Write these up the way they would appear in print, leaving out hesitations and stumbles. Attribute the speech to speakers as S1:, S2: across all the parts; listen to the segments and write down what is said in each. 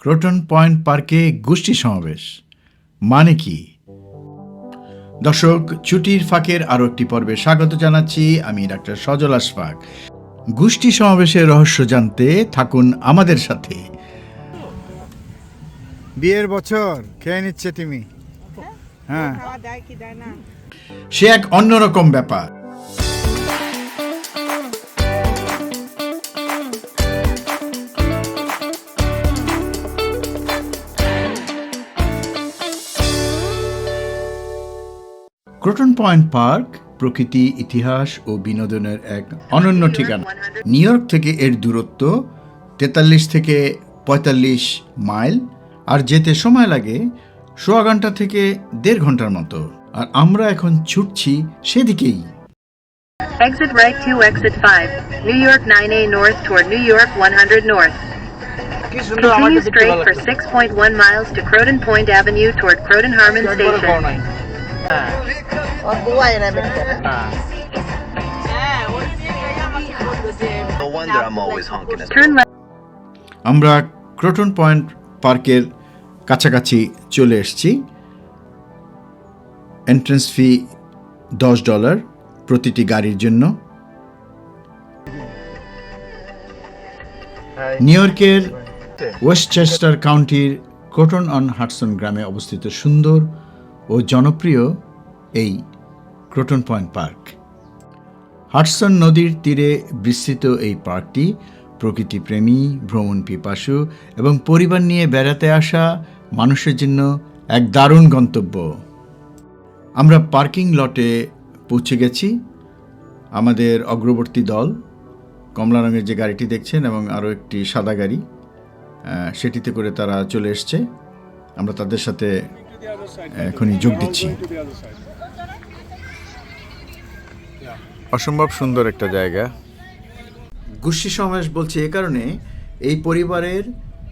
S1: Croton point পার্কে গোষ্ঠী সমাবেশ মানে কি? দর্শক, ছুটির ফাঁকের আরও একটি পর্বে স্বাগত জানাচ্ছি। আমি ডাক্তার সজল আশফাক। গোষ্ঠী সমাবেশের রহস্য জানতে থাকুন আমাদের সাথে।
S2: বিয়ের বছর খেয়ে নিচ্ছে তুমি। হ্যাঁ,
S1: সে এক অন্যরকম ব্যাপার। ক্রোটন পয়েন্ট পার্ক প্রকৃতি, ইতিহাস ও বিনোদনের এক অনন্য ঠিকানা। নিউ ইয়র্ক থেকে এর দূরত্ব 43 থেকে 45 মাইল, আর যেতে সময় লাগে সোয়া ঘন্টা থেকে 1.5 ঘন্টার মতো। আর আমরা এখন ছুটছি সেদিকেই।
S3: Exit right to exit 5, New York 9A North toward New York 100 North. Continue straight for 6.1 miles to Croton Point Avenue toward Croton Harmon Station.
S4: No wonder I'm always honking at
S3: Turn left.
S1: আমরা croton point পার্কের কাছাকাছি চলে এসেছি। Entrance fee $10 প্রতিটি গাড়ির জন্য। New ইয়র্কের Westchester কাউন্টির ক্রোটন অন হাডসন গ্রামে অবস্থিত সুন্দর ও জনপ্রিয় এই ক্রোটন পয়েন্ট পার্ক। হাডসন নদীর তীরে বিস্তৃত এই পার্কটি প্রকৃতিপ্রেমী, ভ্রমণ পিপাসু এবং পরিবার নিয়ে বেড়াতে আসা মানুষের জন্য এক দারুণ গন্তব্য। আমরা পার্কিং লটে পৌঁছে গেছি। আমাদের অগ্রবর্তী দল কমলা রঙের যে গাড়িটি দেখছেন এবং আরও একটি সাদা গাড়ি, সেটিতে করে তারা চলে এসছে। আমরা তাদের সাথে এখনই যোগ দিচ্ছি। অসম্ভব সুন্দর একটা জায়গা। গোষ্ঠী সমাবেশ বলছি এ কারণে, এই পরিবারের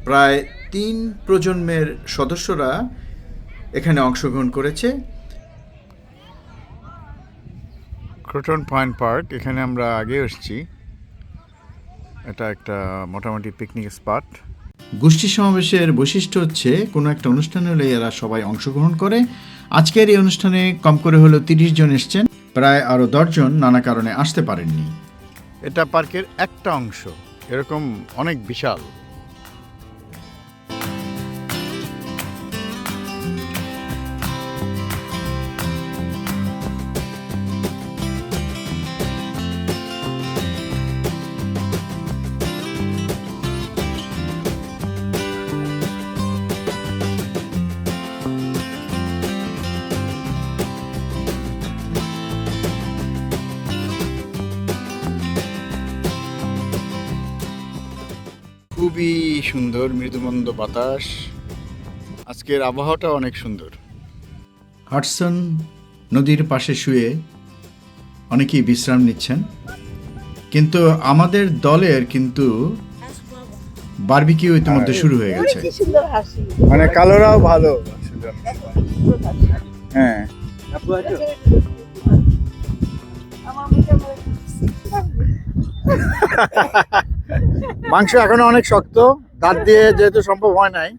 S1: প্রায় 3 প্রজন্মের সদস্যরা এখানে অংশগ্রহণ করেছে। ক্রোটন পয়েন্ট পার্ক, এখানে আমরা আগে এসেছি। এটা একটা মোটামুটি পিকনিক স্পট। গোষ্ঠী সমাবেশের বৈশিষ্ট্য হচ্ছে কোনো একটা অনুষ্ঠান হলে এরা সবাই অংশগ্রহণ করে। আজকের এই অনুষ্ঠানে কম করে হলেও 30 জন এসছেন, প্রায় আরও 10 জন নানা কারণে আসতে পারেননি। এটা পার্কের একটা অংশ, এরকম অনেক বিশাল। খুবই সুন্দর মৃদুমন্দ বাতাস। আজকের আবহাওয়াটা অনেক সুন্দর। হাডসন নদীর পাশে শুয়ে অনেকেই বিশ্রাম নিচ্ছেন, কিন্তু আমাদের দলের কিন্তু বারবিকিউ ইতিমধ্যে শুরু হয়ে গেছে।
S2: মানে কালোরাও ভালো। হ্যাঁ, মাংস এখনো অনেক শক্ত, দাঁত দিয়ে যেহেতু সম্ভব হয় নাই,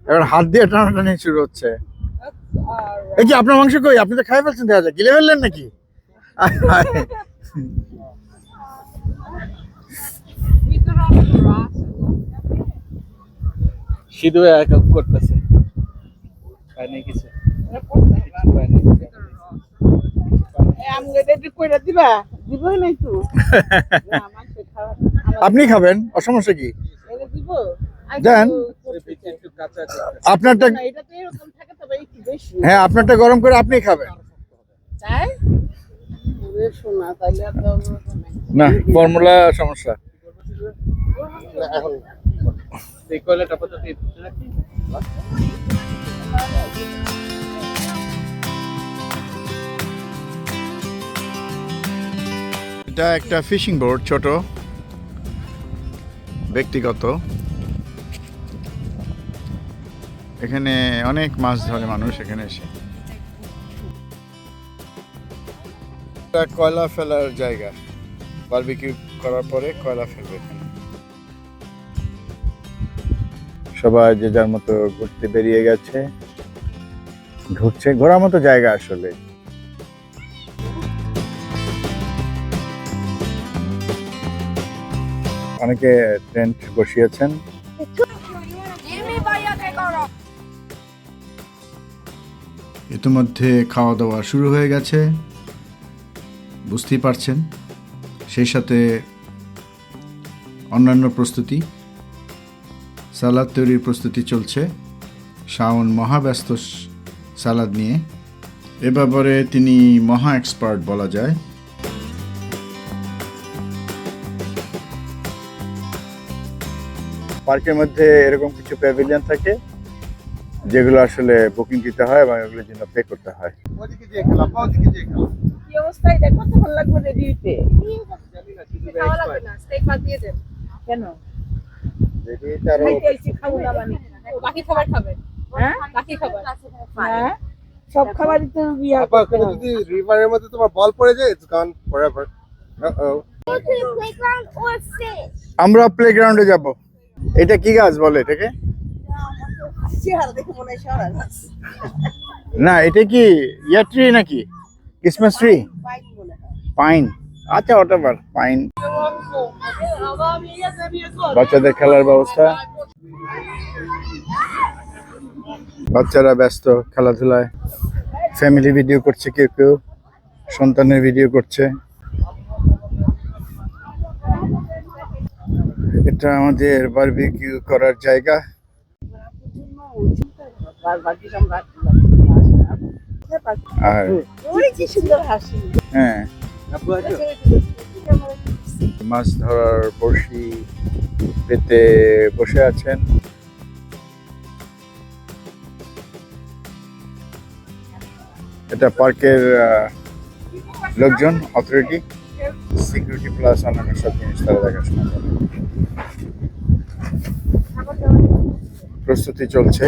S2: এবার হাত দিয়ে টানাটানি শুরু হচ্ছে। এই যে আপনার মাংস কই? আপনি তো খাই ফেলছেন, দেখা যায় গিলে ফেললেন নাকি?
S5: সিধু এক করতেছে কিছু
S2: আপনি খাবেন, অসমস্যা কি? দেন আপনারটা। হ্যাঁ, আপনারটা গরম করে আপনি খাবেন। না, ফর্মুলা সমস্যা।
S1: এটা একটা ফিশিং বোট, ছোট ব্যক্তিগত। এখানে অনেক মাছ ধরে মানুষ এখানে এসে। এটা কয়লা ফেলার জায়গা, বারবিকিউ করার পরে কয়লা ফেলবে এখানে।
S2: সবাই যে যার মতো ঘুরতে বেরিয়ে গেছে, ঘুরছে, ঘোরার মতো জায়গা আসলে। অনেকে টেন্ট বসিয়েছেন।
S1: ইতিমধ্যে খাওয়া দাওয়া শুরু হয়ে গেছে, বুঝতেই পারছেন। সেই সাথে অন্যান্য প্রস্তুতি, সালাদ তৈরির প্রস্তুতি চলছে। শাওন মহাব্যস্ত সালাদ নিয়ে, এ ব্যাপারে তিনি মহা এক্সপার্ট বলা যায়।
S2: পার্কের মধ্যে এরকম কিছু প্যাভিলিয়ন থাকে যেগুলো আসলে বুকিং দিতে হয় এবং এগুলোর জন্য পে করতে হয়।
S6: কি অবস্থা এটা কতক্ষণ লাগবে রেডি হইতে? খাওয়া লাগবে না, স্টেক বাদ দিয়ে দেন। কেন? খাইতে আইছি, খাবো না মানে। বাকি খাবার খাবেন? হ্যাঁ? বাকি খাবার? হ্যাঁ? সব খাবারই তো বিয়া করতে হবে।
S7: যদি রিভারের মধ্যে তোমার বল পড়ে যায়, ইটস গন ফরএভার।
S2: আমরা প্লেগ্রাউন্ডে যাব। এটা কি গাছ বলে এটাকে?
S6: চেহারা দেখে মনে হয় শহর গাছ।
S2: না, এটা কি ইয়ার ট্রি নাকি ক্রিসমাস ট্রি?
S6: বাইক মনে হয়।
S2: পাইন। আচ্ছা, হোয়াটএভার, পাইন। বাচ্চাদের খেলার ব্যবস্থা, বাচ্চারা ব্যস্ত খেলাধুলায়, ফ্যামিলি ভিডিও করছে, কেউ কেউ সন্তানের ভিডিও করছে। এটা আমাদের বারবিকিউ করার জায়গা। আর
S6: ওই কি সুন্দর হাসি।
S2: হ্যাঁ, মাছ ধরার বড়শি পেতে বসে আছেন। এটা পার্কের লোকজন, অথরিটি, সিকিউরিটি প্লাস অন্যান্য সব জিনিস তারা দেখাশোনা করে। প্রস্তুতি চলছে।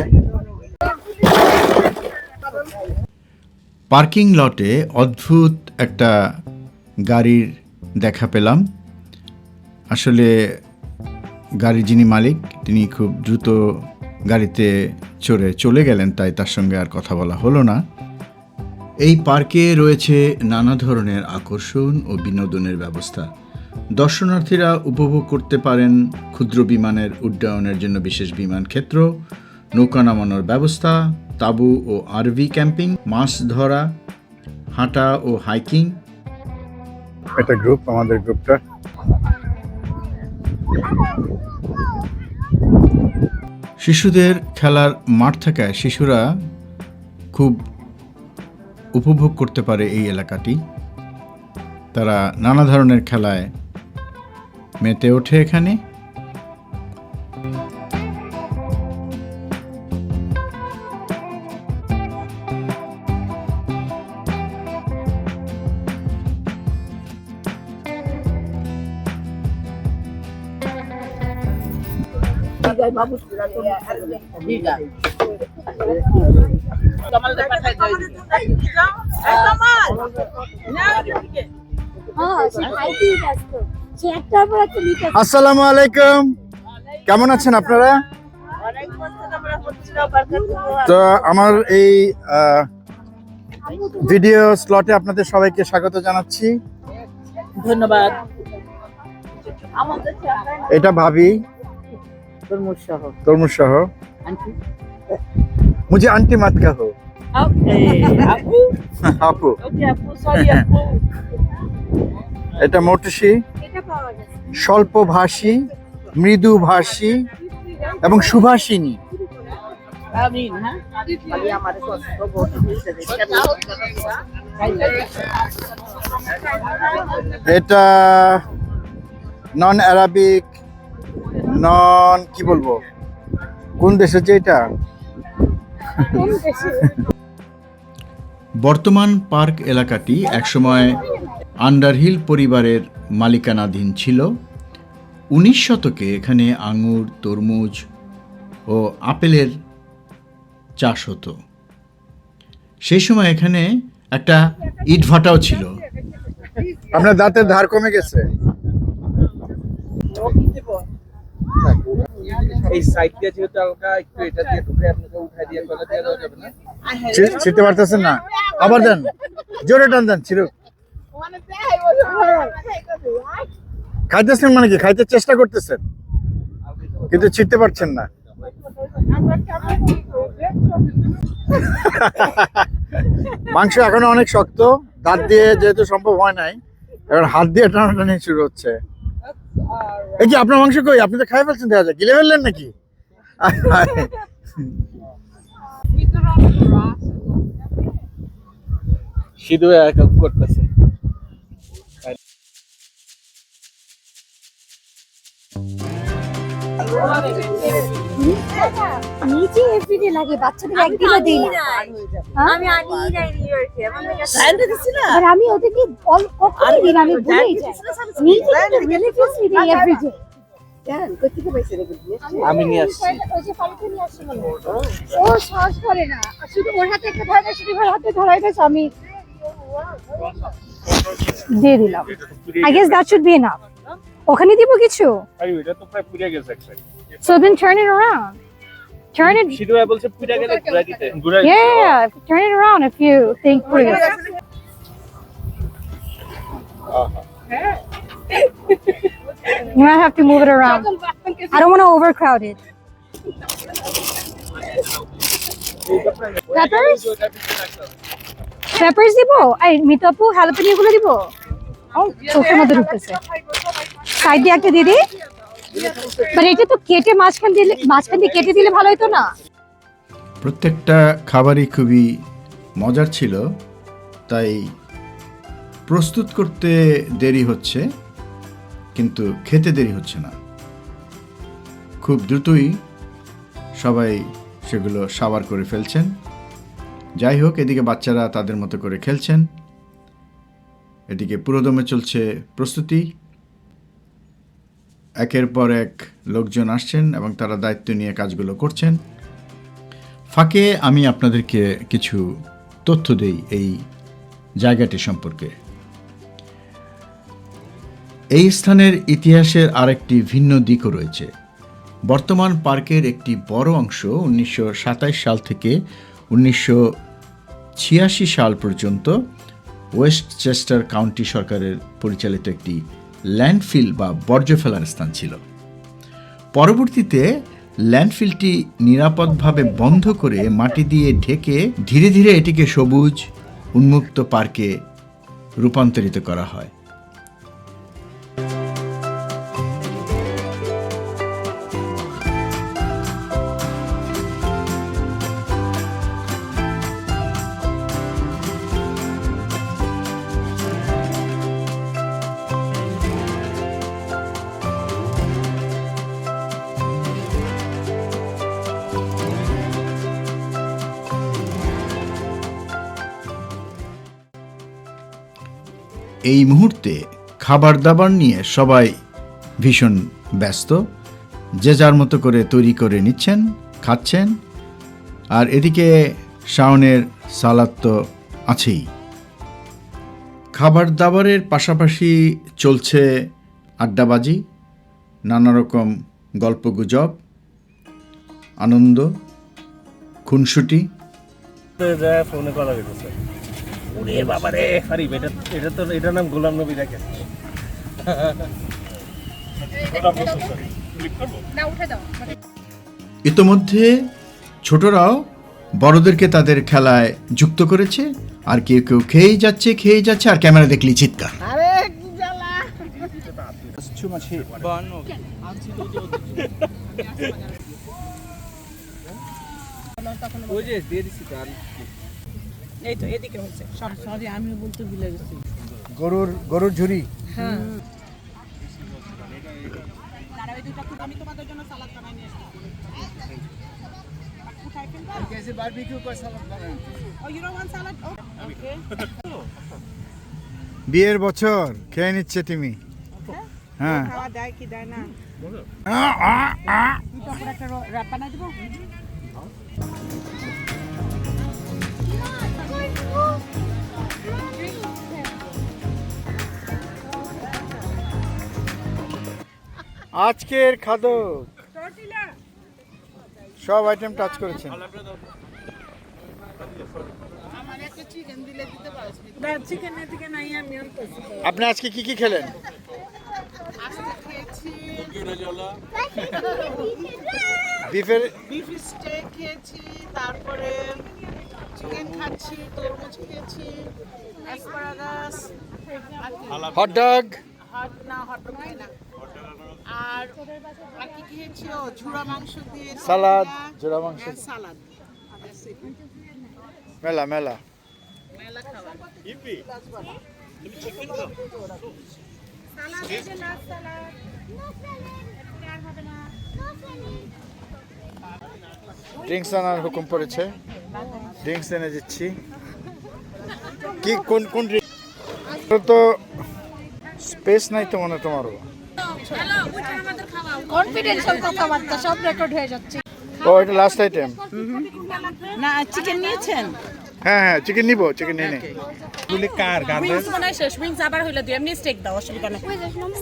S1: পার্কিং লটে অদ্ভুত একটা গাড়ির দেখা পেলাম। আসলে গাড়ির যিনি মালিক তিনি খুব দ্রুত গাড়িতে চড়ে চলে গেলেন, তাই তার সঙ্গে আর কথা বলা হলো না। এই পার্কে রয়েছে নানা ধরনের আকর্ষণ ও বিনোদনের ব্যবস্থা। দর্শনার্থীরা উপভোগ করতে পারেন ক্ষুদ্র বিমানের উড্ডয়নের জন্য বিশেষ বিমান ক্ষেত্র, নৌকা নামানোর ব্যবস্থা, তাঁবু ও আরভি ক্যাম্পিং, মাছ ধরা, হাঁটা ও হাইকিং।
S2: এটা গ্রুপ, আমাদের গ্রুপটা।
S1: শিশুদের খেলার মাঠ থাকায় শিশুরা খুব উপভোগ করতে পারে এই এলাকাটি। তারা নানা ধরনের খেলায় মেতে ওঠে এখানে।
S2: আসসালামু আলাইকুম, কেমন আছেন আপনারা? তো আমার এই ভিডিও স্লটে আপনাদের সবাইকে স্বাগত জানাচ্ছি।
S6: ধন্যবাদ।
S2: এটা ভাবি, তরমুজ সহ। মুঝে আন্টি মত কাহো। আপু। এটা মোটসি, স্বল্পভাষী, মৃদুভাষী এবং সুভাষিনী। এটা নন অ্যারাবিক, নন কি বলবো, কোন দেশের যে এটা?
S1: বর্তমান পার্ক এলাকাটি একসময় আন্ডারহিল পরিবারের মালিকানাধীন ছিল। 19 শতকে এখানে আঙুর, তরমুজ ও আপেলের চাষ হতো। সেই সময় এখানে একটা ইটভাটাও ছিল।
S2: আপনার দাঁতের ধার কমে গেছে?
S5: এই সাইড দিয়ে যেহেতু হালকা একটু এটা দিয়ে ঢুকে আপনাকে উঠাই দিয়ে গলা দিয়ে দেওয়া যাবে না?
S2: ছিটতে পারতেছেন না, আবার দেন, জোরে টান দেন, ছিড়ুক। খাইতেছেন মানে কি, খাইতে চেষ্টা করতেছেন কিন্তু ছিটতে পারছেন না। মাংস এখনো অনেক শক্ত, দাঁত দিয়ে যেহেতু সম্ভব হয় নাই, এবার হাত দিয়ে টানাটানি শুরু হচ্ছে। এই যে আপনার মাংস কই, আপনি তো খাই ফেলছেন, দেখা যায় গিলে ফেললেন নাকি?
S5: সিধু এক করতেছে।
S8: নিচে এভরিডে লাগে, বাচ্চাদের একদিনও দিই না।
S6: আমি আনি নাই নিউ ইয়র্কে আমার কাছে
S8: আর আমি ওদেরকে কখনোই দিই না, আমি ভুলেই যাই। নিচে রিলেটিভসই দিই এভরিডে।
S5: আমি নিয়ে আসছি।
S8: ওই যে ফালতু নিয়ে আসছে মনে হয়। ও সাহস করে না, শুধু ওর হাতে একটা ধরে দেয়, শুধু ওর হাতে ধরাই দেয়, আমি দিয়ে দিলাম। I guess that should be enough. ওখানে দিব কিছু?
S5: আরে এটা তো প্রায় পুড়ে গেছে একসাথে।
S8: So then turn it around. Turn it.
S5: Sidhu বলছে পুড়ে গেলে ঘুরাই দিতে।
S8: Yeah, turn it around if you think we're You might have to move it around. I don't want to overcrowd it. Peppers? Peppers দিব? এই মিতাপু jalapeno গুলো দিব? ও চোখের মধ্যে ঢুকতেছে। সাইড দিয়ে একটা দিদি। বাট এটা তো কেটে মাঝখান দিয়ে কেটে দিলে ভালো হতো না?
S1: প্রত্যেকটা খাবারই খুবই মজার ছিল, তাই প্রস্তুত করতে দেরি হচ্ছে কিন্তু খেতে দেরি হচ্ছে না। খুব দ্রুতই সবাই সেগুলো সাবার করে ফেলছেন। যাই হোক, এদিকে বাচ্চারা তাদের মতো করে খেলছেন, এদিকে পুরোদমে চলছে প্রস্তুতি। একের পর এক লোকজন আসছেন এবং তারা দায়িত্ব নিয়ে কাজগুলো করছেন। ফাঁকে আমি আপনাদেরকে কিছু তথ্য দেই এই জায়গাটি সম্পর্কে। এই স্থানের ইতিহাসের আরেকটি ভিন্ন দিকও রয়েছে। বর্তমান পার্কের একটি বড় অংশ 1927 সাল থেকে 1986 সাল পর্যন্ত ওয়েস্টচেস্টার কাউন্টি সরকারের পরিচালিত একটি ল্যান্ডফিল বা বর্জ্য ফেলার স্থান ছিল। পরবর্তীতে ল্যান্ডফিলটি নিরাপদভাবে বন্ধ করে মাটি দিয়ে ঢেকে ধীরে ধীরে এটিকে সবুজ উন্মুক্ত পার্কে রূপান্তরিত করা হয়। এই মুহূর্তে খাবার দাবার নিয়ে সবাই ভীষণ ব্যস্ত, যে যার মতো করে তৈরি করে নিচ্ছেন, খাচ্ছেন। আর এদিকে শাওনের সালাদ তো আছেই। খাবার দাবারের পাশাপাশি চলছে আড্ডাবাজি, নানা রকম গল্পগুজব, আনন্দ, খুনসুটি।
S5: ফোনে কথা বলতেছে। ওরে বাবা রে, আরে এটার নাম গোলাম নবী। দেখেন
S1: ইতোমধ্যে ছোটরাও বড়দেরকে তাদের খেলায় যুক্ত করেছে, আর কেউ কেউ খেয়েই যাচ্ছে আর ক্যামেরা দেখলেই চিৎকার।
S5: ওই যে দিয়ে দিছি তো।
S6: এই তো এদিকে হচ্ছে সরি আমি বলতে ভুলে গেছি
S2: গরুর ঝুড়ি।
S6: হ্যাঁ দাঁড়াও, এই দুটো আমি তোমাদের জন্য সালাদ বানাই নিয়ে আসছি। উঠাই ফেলবা कैसे बारबेक्यू का सलाद बनाएं? Oh, you don't want salad? Okay.
S2: বিয়ের বছর খেয়ে নিচ্ছে তুমি। হ্যাঁ,
S6: খাওয়া দেয় কি দেয় না? তারপর একটা র‍্যাপ বানাই দেবো।
S2: আজকের খাদক সব আইটেম টাচ করেছেন। আপনি আজকে কি কি খেলেন? বিফের
S6: বিফ স্টেক খেয়েছি, তারপরে চিকেন খাচ্ছি, তরমুজ খেয়েছি, অ্যাসপারাগাস,
S2: হট ডগ,
S6: হট খাই না। আর কি খেয়েছি? ও ঝুড়া মাংস দিয়ে
S2: সালাদ, ঝুড়া মাংস,
S6: সালাদ।
S2: মেলা মেলা। ড্রিঙ্কস আনার হুকুম পড়েছে, ড্রিঙ্কস এনে দিচ্ছি। কি কোন কোন ড্রিঙ্ক? তো স্পেস নাই তো মনে তোমারও।
S8: কনফিডেন্সিয়াল কথাবার্তা সব রেকর্ড হয়ে যাচ্ছে।
S2: ও এটা লাস্ট আইটেম।
S6: না, চিকেন নিয়েছেন?
S2: হ্যাঁ হ্যাঁ, চিকেন নিবো, চিকেন নিয়ে নে।
S6: উইংস মনে হয় শেষ, উইংস আবার হইলে দুই, এমনি স্টেক দাও, অসুবিধা নেই।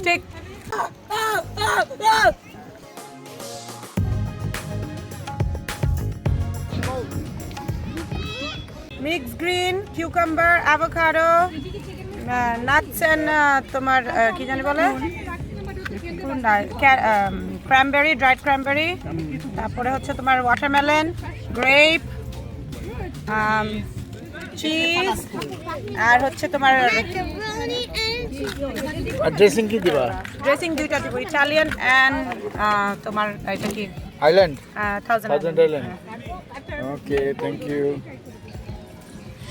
S6: Steak mix green, cucumber, avocado, nuts and তোমার কি জানি বলে, ক্র্যানবেরি, ড্রাইড ক্র্যানবেরি, তারপরে হচ্ছে তোমার ওয়াটারমেলন, গ্রেপ, চিজ, আর হচ্ছে তোমার
S2: আর ড্রেসিং কি দিবা?
S6: ড্রেসিং দুইটা দিব, ইটালিয়ান এন্ড তোমার এটা কি
S2: island,
S6: thousand
S2: thousand island. Okay, thank you.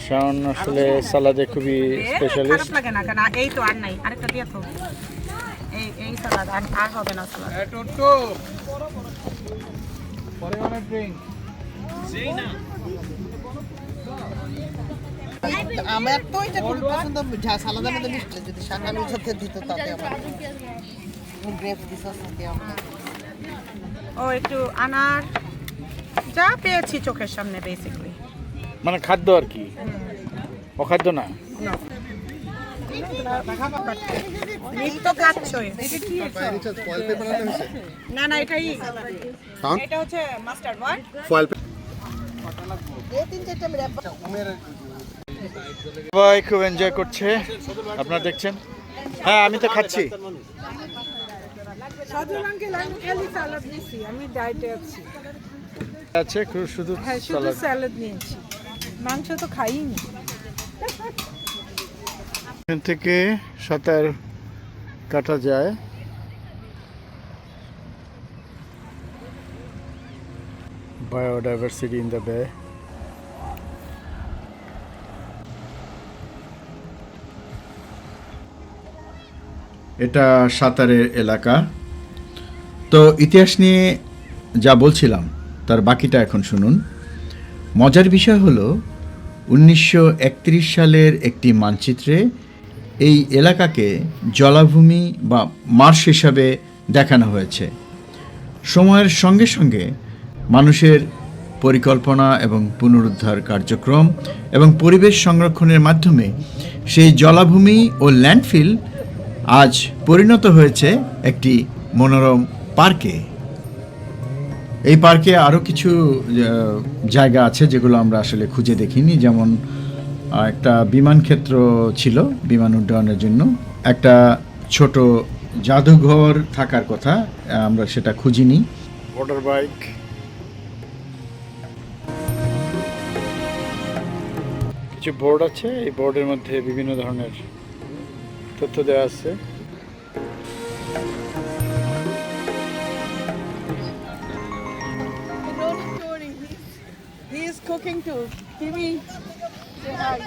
S2: Shaon আসলে সালাদে খুবই স্পেশালিস্ট।
S6: খারাপ লাগে না কেন? এই তো আর নাই, আরেকটা দিয়ে তো এই সালাদ আর হবে না সালাদ। আমার তো এটা খুব পছন্দ, সালাদের মধ্যে মিষ্টি যদি শাকালু সাথে দিত তাতে আমার গ্রেপস দিস সাথে আমার ও একটু আনার যা পেয়েছি চোখের সামনে বেসিক্যালি।
S2: মানে খাদ্য আর কি, অখাদ্য না।
S6: তো খাচ্ছই। না না, এটাই, এটা হচ্ছে মাস্টার্ড ওয়ান
S7: ফয়েল
S2: সবাই খুব এনজয় করছে, আপনারা দেখছেন। হ্যাঁ, আমি তো খাচ্ছি।
S6: সাধুর আঙ্কেল, আমি খালি সালাদ নিয়েছি, আমি ডায়েটে আছি।
S2: আছে শুধু
S6: হ্যাঁ, শুধু
S2: সালাদ।
S6: স্যালাড নিয়েছি, মাংস তো খাইনি।
S2: এখান থেকে সাঁতার কাটা যায়। বায়োডাইভার্সিটি ইন দ্য বে।
S1: এটা সাঁতারের এলাকা। তো ইতিহাস নিয়ে যা বলছিলাম তার বাকিটা এখন শুনুন। মজার বিষয় হলো 1931 সালের একটি মানচিত্রে এই এলাকাকে জলাভূমি বা মার্শ হিসাবে দেখানো হয়েছে। সময়ের সঙ্গে সঙ্গে মানুষের পরিকল্পনা এবং পুনরুদ্ধার কার্যক্রম এবং পরিবেশ সংরক্ষণের মাধ্যমে সেই জলাভূমি ও ল্যান্ডফিল আজ পরিণত হয়েছে একটি মনোরম পার্কে। এই পার্কে আরও কিছু জায়গা আছে যেগুলো আমরা আসলে খুঁজে দেখিনি, যেমন একটা বিমান ক্ষেত্র ছিল বিমান উড্ডয়নের জন্য, একটা ছোট জাদুঘর থাকার কথা, আমরা সেটা খুঁজিনি।
S2: মোটর বাইক, কিছু বোর্ড আছে, এই বোর্ডের মধ্যে বিভিন্ন ধরনের তথ্য দেওয়া আছে।
S6: He is cooking too. Kimi, say hi.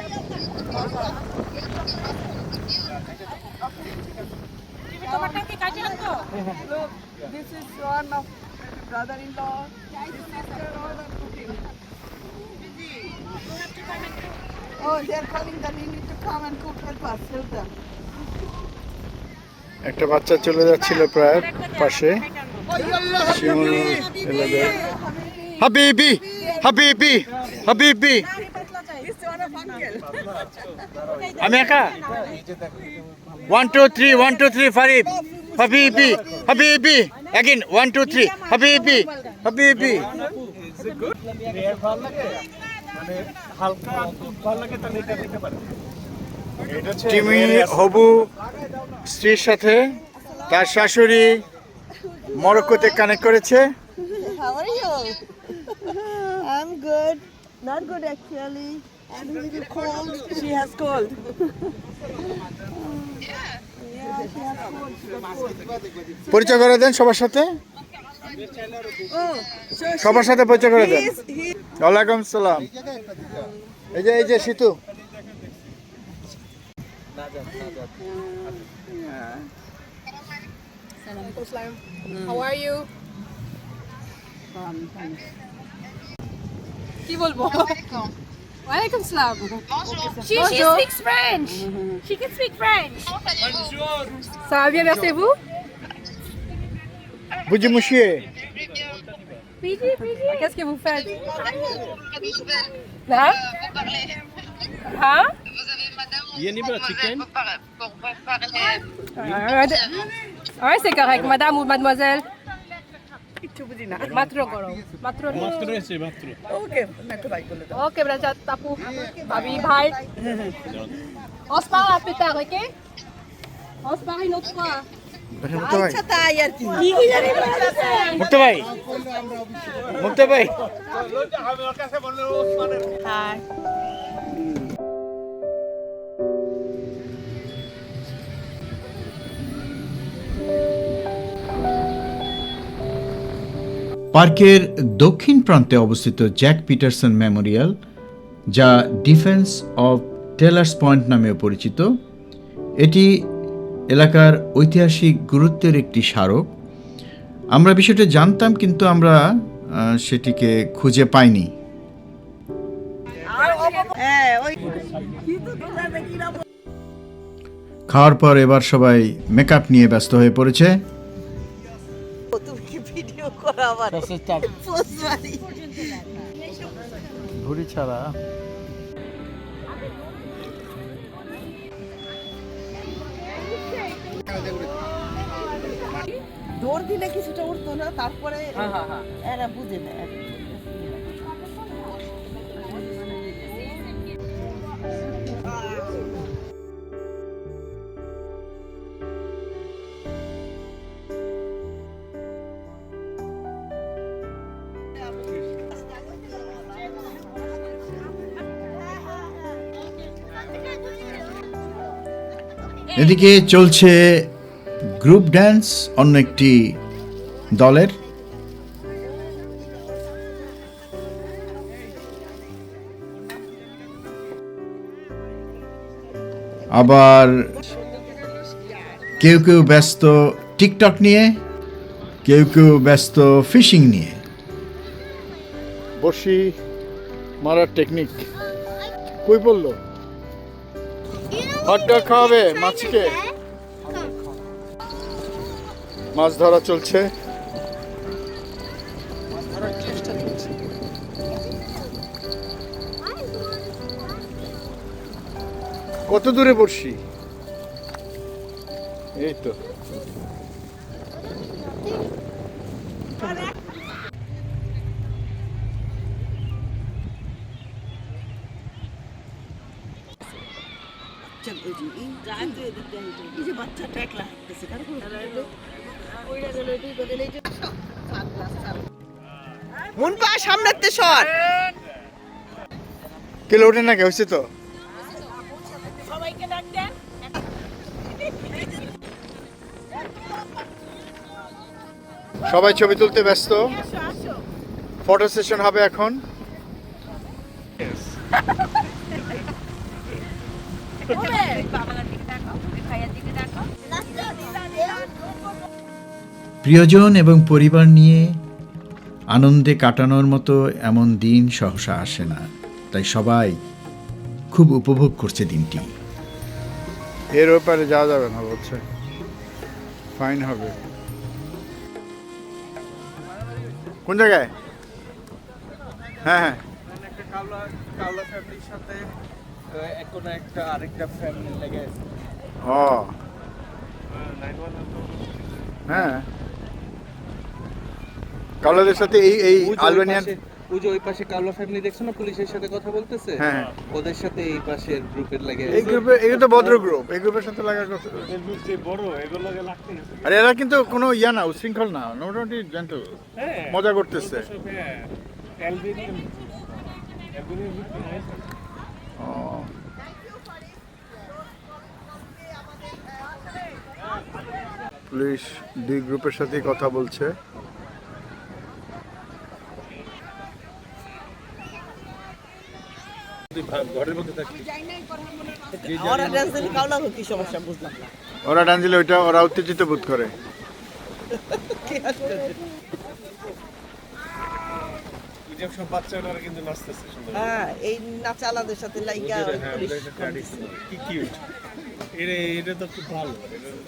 S6: Look, this is one of brother-in-law. His sister, all are cooking. Oh, they are calling them. You need to come and cook with us. Help them.
S2: একটা বাচ্চা চলে যাচ্ছিল প্রায় পাশে। শিমুল এলাকায় হাবিবি হাবিবি হাবিবি, আমি একা। 1 2 3 1 2 3 ফারিব হাবিবি হাবিবি, again 1 2 3 হাবিবি হাবিবি
S5: রেয়ার ভালো লাগে মানে হালকা দুধ ভালো লাগে তাহলে এটা দিতে পারে। এটা হচ্ছে
S2: টিমি
S5: rare আছে।
S2: হবু স্ত্রীর সাথে তার শাশুড়ি মরক্কোতে কানেক্ট করেছে।
S9: How are you? I'm good. Not good actually. I'm a little cold. She has cold. Yeah, she has cold.
S2: পরিচয় করে দেন সবার সাথে,
S9: Oh, so
S2: সবার সাথে পরিচয় করে দেন।
S9: he
S2: ওয়ালাইকুম সালাম। এই যে সিতু,
S6: How are you? কি বলবো? ওয়ালাইকুম সালাম।
S8: She speaks French. She can speak French.
S6: Ça va bien, merci vous?
S2: বুঝি মুশিয়ে
S6: Qu'est-ce que vous faites? Hein? Hein? Ouais, c'est correct, madame ou mademoiselle. মাত্র করো মাত্র ওকে ব্রাজা তাপু ভাবি ভাই on se parle plus tard, ok? On se parle une autre fois.
S2: মুক্তা ভাই,
S9: আচ্ছা তাই আর কি
S2: মুক্তা ভাই, মুক্তা ভাই।
S1: পার্কের দক্ষিণ প্রান্তে অবস্থিত জ্যাক পিটারসন মেমোরিয়াল, যা ডিফেন্স অফ টেলার্স পয়েন্ট নামেও পরিচিত, এটি এলাকার ঐতিহাসিক গুরুত্বের একটি স্মারক। আমরা বিষয়টা জানতাম, কিন্তু আমরা সেটিকে খুঁজে পাইনি।
S9: হ্যাঁ ওই
S1: খাওয়ার পর এবার সবাই মেকআপ নিয়ে ব্যস্ত হয়ে পড়েছে।
S9: তুমি কি ভিডিও করো আবার পোস্ট মারি
S2: ঘুড়ি ছাড়া
S9: দৌড় দিলে কিছুটা উঠতো না তারপরে এরা বুঝে না
S1: এদিকে চলছে গ্রুপ ড্যান্স অন্য একটি দলের। আবার কেউ কেউ ব্যস্ত টিকটক নিয়ে, কেউ কেউ ব্যস্ত ফিশিং নিয়ে।
S2: বসি মারার টেকনিক কই বললো? হটডগ খাওয়াবে মাছকে। মাছ ধরা চলছে। কত দূরে বসি? এই তো
S9: এই যে বাচ্চাটা একলা হাঁটতেছে মন পা সামনেতে সর
S2: কেলে ওঠে না, হয়েছে তো। সবাই ছবি তুলতে ব্যস্ত। ফটো সেশন হবে এখন।
S1: প্রিয়জন এবং পরিবার নিয়ে আনন্দে কাটানোর মতো এমন দিন সহসা আসে না, তাই সবাই খুব উপভোগ করছে দিনটি।
S2: এর ওপারে যাওয়া যাবে না বলছে, ফাইন হবে। কোন জায়গায়? হ্যাঁ হ্যাঁ,
S5: একটা কাওলা ফ্যামিলির সাথে এখন একটা আরেকটা ফ্যামিলি লেগে আছে।
S2: ও হ্যাঁ, কাওলাদের সাথে এই আলবেনিয়ান
S5: ওই যে ওই পাশে কাওলা ফ্যামিলি দেখছো না পুলিশের সাথে কথা বলতেছে,
S2: হ্যাঁ
S5: ওদের সাথে এই পাশের গ্রুপের লাগে।
S2: এই গ্রুপে এগুলো তো ভদ্র গ্রুপ, এই গ্রুপের সাথে লাগার কথা।
S5: যে বড় এগুলো লাগে লাগতে না।
S2: আর এরা কিন্তু কোনো ইয়া না, উশৃঙ্খল না, মোটামুটি জানতো মজা করতেছে। ও। পুলিশ দুই গ্রুপের সাথেই কথা বলছে।
S5: ঘরের মধ্যে থাকি
S9: ওরা ড্রেস দিলে কাউলা কি সমস্যা বুঝলাম না।
S2: ওরা ডান দিলে ওইটা ওরা উত্তেজিত বোধ করে।
S5: সব বাচ্চারা কিন্তু নাচতেছে সুন্দর।
S9: হ্যাঁ এই নাচা আলাদের সাথে লাইগা পুলিশ
S5: কি কিউট। এটা তো খুব ভালো।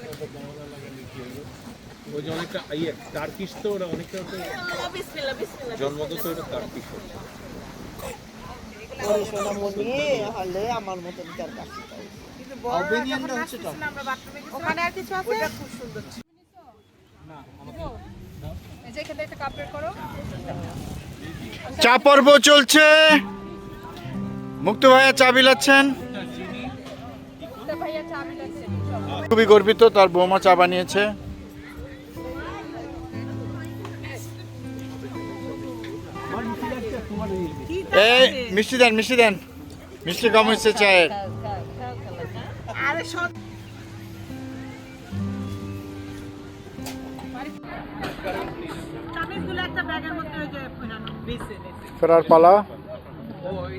S5: এটা তো ভালো লাগে কি হলো। ওই যে অনেকটা ইয়ে টার্কিশ তো ওরা অনেকটা তো
S9: বিসমিল্লাহ বিসমিল্লাহ
S5: জন্মগত ওটা টার্কিশ।
S9: ওরে সোনা মনি হলে আমার মতন কার কাছে কিন্তু আলবেনিয়ানরা হচ্ছে তো ওখানে আর কিছু আছে ওটা খুব সুন্দর ছিল।
S6: এই যে এখানে একটা কাপ বের করো।
S2: চা পর্ব চলছে, মুক্ত ভাইয়া চা বিলাচ্ছেন।
S6: ভাইয়া চা মিলাচ্ছে।
S2: খুবই গর্বিত, তার বৌমা চা বানিয়েছে। এই মিষ্টি দেন, মিষ্টি দেন, মিষ্টি কম হচ্ছে চায়ের।
S9: আরে সব কামিজগুলো একটা ব্যাগের মধ্যে ওই যে
S2: ফেরার পালা,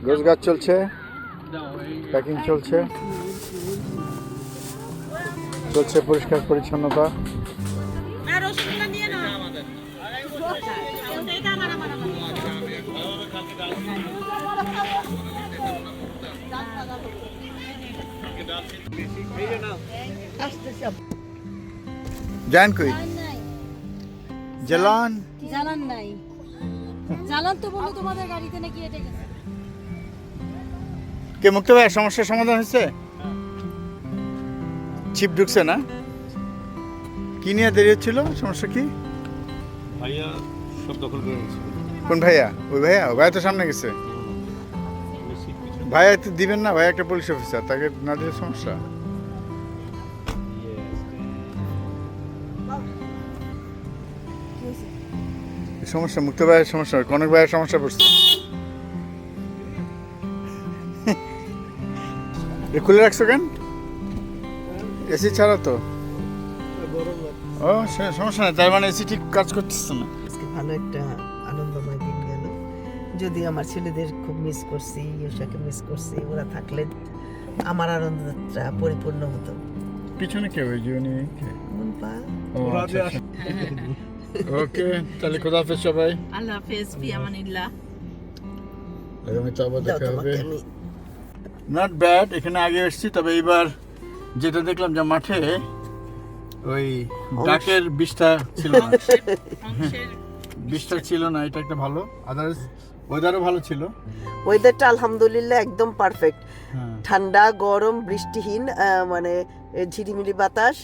S2: রোজগার চলছে, প্যাকিং চলছে, চলছে পরিষ্কার পরিচ্ছন্নতা।
S9: রসগোল্লা নিয়ে নাও আমাদের এটা আমার আমার
S2: জান কই জালান
S8: জানান নাই, জানান তো বলো তোমাদের গাড়িতে নাকি এটা গেছে।
S2: কে মুক্ত ভাই সমস্যার সমাধান হয়েছে? চিপ ঢুকছে না? কি নিয়ে দেরি হচ্ছিল? সমস্যা কি?
S5: ভাইয়া সব দখল করে নিয়েছে।
S2: কোন ভাইয়া? ওই ভাইয়া? ওই ভাইয়া তো সামনে গেছে। ভাইয়া একটু দিবেন না? ভাইয়া একটা পুলিশ অফিসার, তাকে না দিলে সমস্যা। সমস্যা মুক্ত ভাইয়ের সমস্যা, কনক ভাইয়ের সমস্যা পড়ছে। খুলে রাখছো কেন? এসি ছাড়া তো। ও সমস্যা নেই, তার মানে এসি ঠিক কাজ করতেছে না।
S9: আজকে ভালো একটা আনন্দময় দিন গেল। যদি আমার ছেলেদের খুব মিস করছি, ইয়োশাকে মিস করছি, ওরা থাকলে আমার আনন্দটা পরিপূর্ণ হতো।
S2: পিছনে কে ওই জীবনী?
S9: মন পা
S2: ওকে, তাহলে খোদা হাফেজ সবাই।
S9: আল্লাহ হাফেজ, ফি আমানিল্লাহ।
S2: এরকম তো আবার
S9: দাও
S2: দেখা হবে।
S9: তোমাকে আমি
S2: নট ব্যাড, এখানে আগে এসেছি, তবে এইবার যেটা দেখলাম যে মাঠে ওই ডাকের বিষটা ছিল না, বিষটা ছিল না, এটা একটা ভালো। আদারস ওয়েদারও ভালো ছিল।
S9: ওয়েদারটা আলহামদুলিল্লাহ একদম পারফেক্ট।
S2: হ্যাঁ,
S9: ঠান্ডা গরম বৃষ্টিহীন, মানে ঝিরিমিরি বাতাস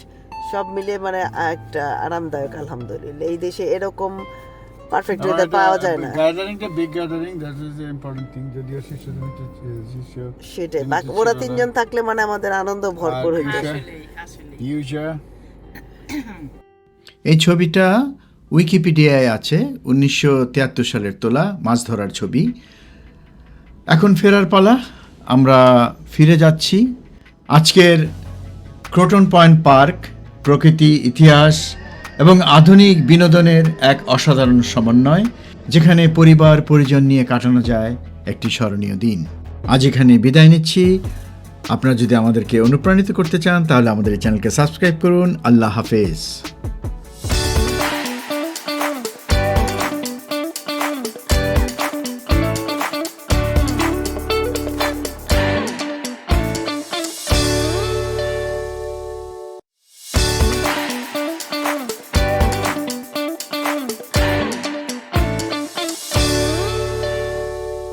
S9: সব মিলে মানে একটা আরামদায়ক। আলহামদুলিল্লাহ এই দেশে এরকম পারফেক্ট ওয়েদার পাওয়া যায় না।
S2: গ্যাদারিংটা big gathering, that is the important thing. যদিও শিশু
S9: সেটাই, ওরা তিনজন থাকলে মানে আমাদের আনন্দ ভরপুর হয়ে যায়।
S1: এই ছবিটা উইকিপিডিয়ায় আছে, 1973 সালের তোলা মাছ ধরার ছবি। এখন ফেরার পালা, আমরা ফিরে যাচ্ছি। আজকের ক্রোটন পয়েন্ট পার্ক প্রকৃতি, ইতিহাস এবং আধুনিক বিনোদনের এক অসাধারণ সমন্বয়, যেখানে পরিবার পরিজন নিয়ে কাটানো যায় একটি স্মরণীয় দিন। আজ এখানে বিদায় নিচ্ছি। আপনারা যদি আমাদেরকে অনুপ্রাণিত করতে চান তাহলে আমাদের এই চ্যানেলকে সাবস্ক্রাইব করুন। আল্লাহ হাফেজ।